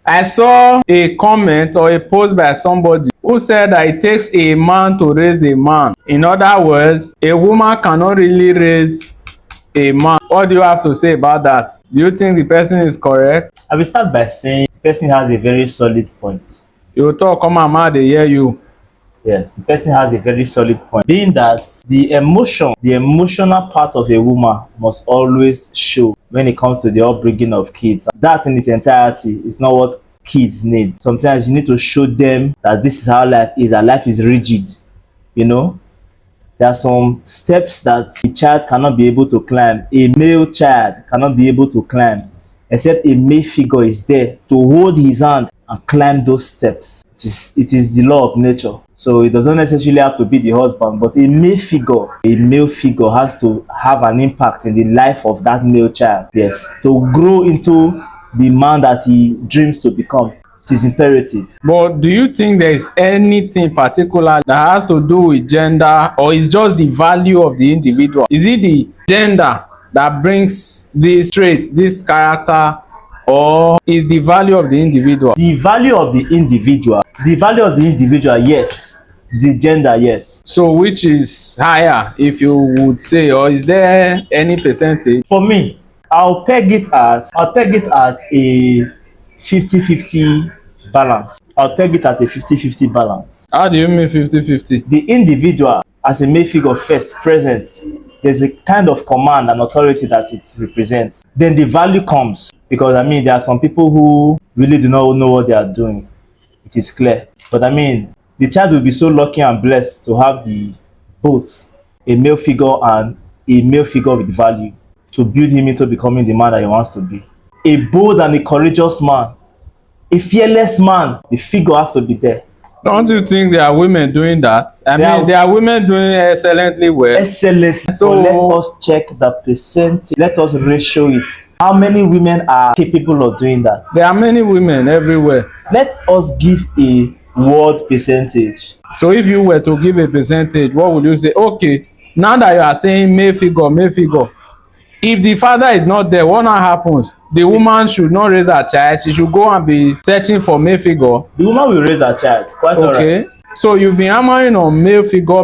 I saw a comment or a post by somebody who said that it takes a man to raise a man. In other words, a woman cannot really raise a man. What do you have to say about that? Do you think the person is correct? I will start by saying the person has a very solid point. You talk, come on, man, they hear you. Yes, the person has a very solid point. Being that the emotional part of a woman must always show when it comes to the upbringing of kids. That in its entirety is not what kids need. Sometimes you need to show them that this is how life is, that life is rigid. You know, there are some steps that a child cannot be able to climb. A male child cannot be able to climb except a male figure is there to hold his hand and climb those steps. It is the law of nature. So it doesn't necessarily have to be the husband, but a male figure has to have an impact in the life of that male child. Yes, to grow into the man that he dreams to become. It is imperative. But do you think there is anything particular that has to do with gender, or is just the value of the individual? Is it the gender that brings this trait, this character, or is the value of the individual? The value of the individual, yes. The gender, yes. So which is higher, if you would say, or is there any percentage? For me, I'll peg it at a 50-50 balance. How do you mean 50-50? The individual as a male figure first present, there's a kind of command and authority that it represents. Then the value comes, because I mean there are some people who really do not know what they are doing. It is clear. But I mean, the child will be so lucky and blessed to have the both a male figure and a male figure with value to build him into becoming the man that he wants to be. A bold and a courageous man, a fearless man, the figure has to be there. Don't you think there are women doing that? There are women doing excellently well. Excellently. So let us check the percentage. Let us ratio it. How many women are capable of doing that? There are many women everywhere. Let us give a word percentage. So if you were to give a percentage, what would you say? Okay, now that you are saying male figure, if the father is not there, what now happens? The woman should not raise her child. She should go and be searching for male figure. The woman will raise her child. Quite okay. Alright. So you've been hammering on male figure.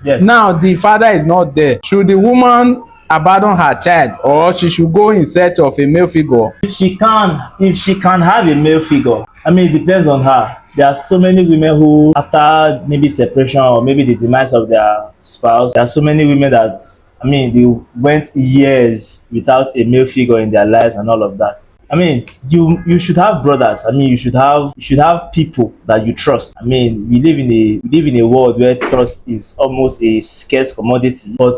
Yes. Now the father is not there. Should the woman abandon her child, or she should go in search of a male figure? If she can have a male figure, I mean, it depends on her. There are so many women who, after maybe separation or maybe the demise of their spouse, there are so many women that, I mean, they went years without a male figure in their lives and all of that. I mean, you should have brothers. I mean, you should have people that you trust. I mean, we live in a world where trust is almost a scarce commodity. But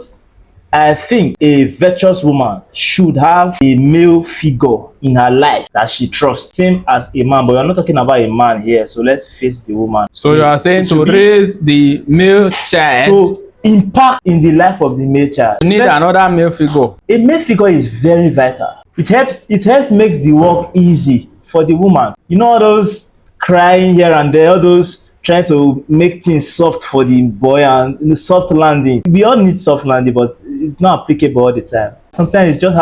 I think a virtuous woman should have a male figure in her life that she trusts, same as a man. But we're not talking about a man here, so let's face the woman. So you are saying to raise the male child, to impact in the life of the male child, you need another male figure. A male figure is very vital. It helps make the work easy for the woman. You know, all those crying here and there, all those trying to make things soft for the boy and soft landing. We all need soft landing, but it's not applicable all the time. Sometimes you just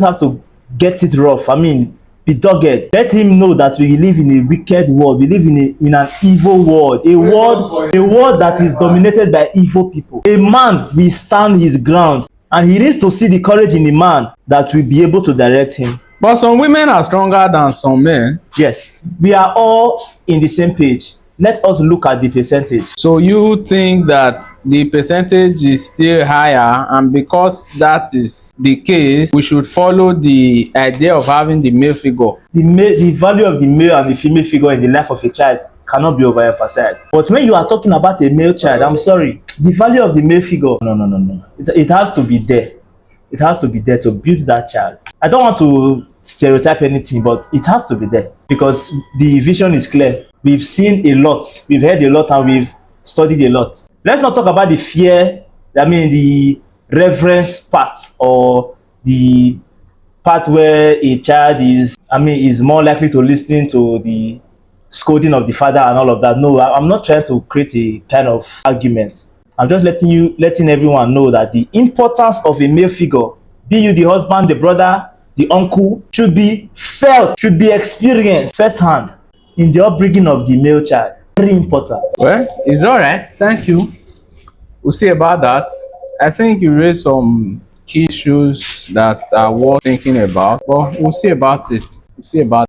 have to get it rough. I mean, be dogged. Let him know that we live in a wicked world. We live in an evil world. A world that is dominated by evil people. A man will stand his ground, and he needs to see the courage in a man that will be able to direct him. But some women are stronger than some men. Yes, we are all in the same page. Let us look at the percentage. So you think that the percentage is still higher, and because that is the case, we should follow the idea of having the male figure? The value of the male and the female figure in the life of a child cannot be overemphasized. But when you are talking about a male child, I'm sorry, the value of the male figure, no. It has to be there. It has to be there to build that child. I don't want to stereotype anything, but it has to be there because the vision is clear. We've seen a lot, we've heard a lot, and we've studied a lot. Let's not talk about the fear, the reverence part, or the part where a child is more likely to listen to the scolding of the father and all of that. No, I'm not trying to create a kind of argument. I'm just letting everyone know that the importance of a male figure, be you the husband, the brother, the uncle should be felt, should be experienced firsthand in the upbringing of the male child. Very important. Well, it's all right. Thank you. We'll see about that. I think you raised some key issues that are worth thinking about, but we'll see about it. We'll see about